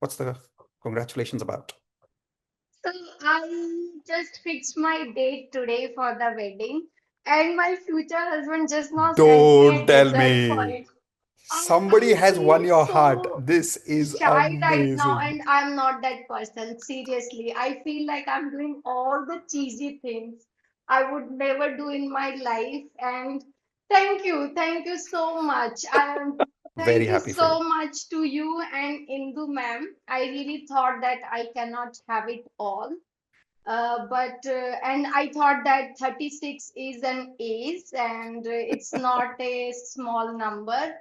What's the congratulations about? So I just fixed my date today for the wedding, and my future husband just now sent me Don't a tell dessert for me. it. Somebody I'm has won feeling your heart. so This is shy right now, amazing. and I'm not that person. Seriously, I feel like I'm doing all the cheesy things I would never do in my life. And thank you so much. Very Thank you happy for you. so much to you and Indu ma'am. I really thought that I cannot have it all. And I thought that 36 is an ace and it's not a small number.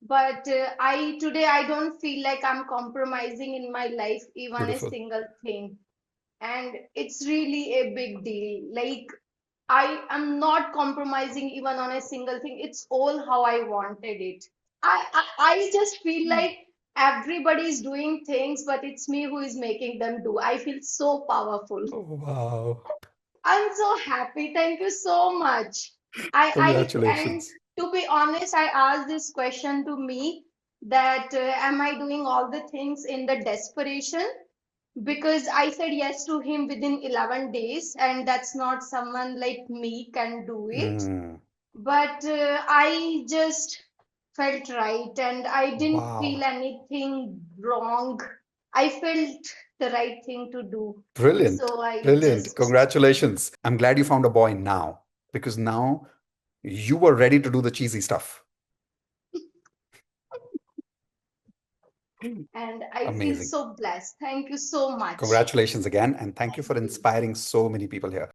But I today I don't feel like I'm compromising in my life even a Beautiful. single thing. And it's really a big deal. Like I am not compromising even on a single thing. It's all how I wanted it. I just feel like everybody is doing things, but it's me who is making them do. I feel so powerful. Oh, wow. I'm so happy. Thank you so much. And Congratulations. to be honest, I asked this question to me that am I doing all the things in the desperation? Because I said yes to him within 11 days, and that's not someone like me can do it. Mm, But I just felt right, and I didn't feel wow. anything wrong. I felt the right thing to do. Brilliant. So I Brilliant. just Congratulations. I'm glad you found a boy now because now you were ready to do the cheesy stuff. and I feel Amazing. so blessed. Thank you so much. Congratulations again. And thank you Thank for you. inspiring so many people here.